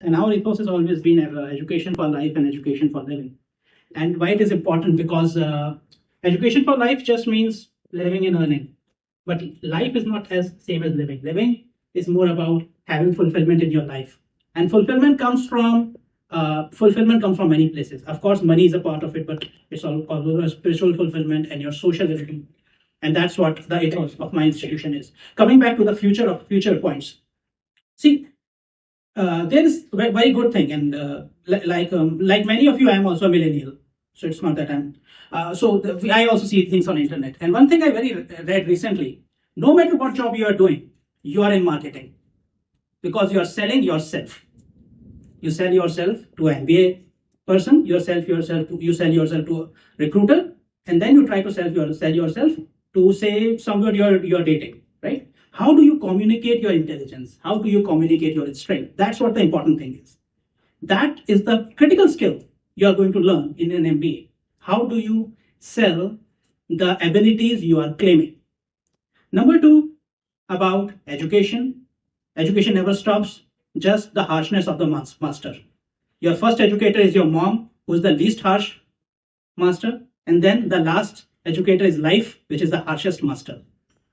and our ethos has always been education for life and education for living. And why it is important? Because education for life just means living and earning, but life is not as same as living. Living is more about having fulfillment in your life, and fulfillment comes from many places. Of course, money is a part of it, but it's also a spiritual fulfillment and your social living, and that's what the ethos of my institution is. Coming back to the future points. See, there is a very good thing, and like many of you, I am also a millennial, so it's not that I'm. I also see things on internet, and one thing I very read recently: no matter what job you are doing, you are in marketing because you are selling yourself. You sell yourself to an MBA person, you sell yourself to a recruiter, and then you try to sell yourself to say someone you're dating, right? How do you communicate your intelligence? How do you communicate your strength? That's what the important thing is. That is the critical skill you are going to learn in an MBA. How do you sell the abilities you are claiming? Number two, about education. Education never stops, just the harshness of the master. Your first educator is your mom, who is the least harsh master, and then the last educator is life, which is the harshest master.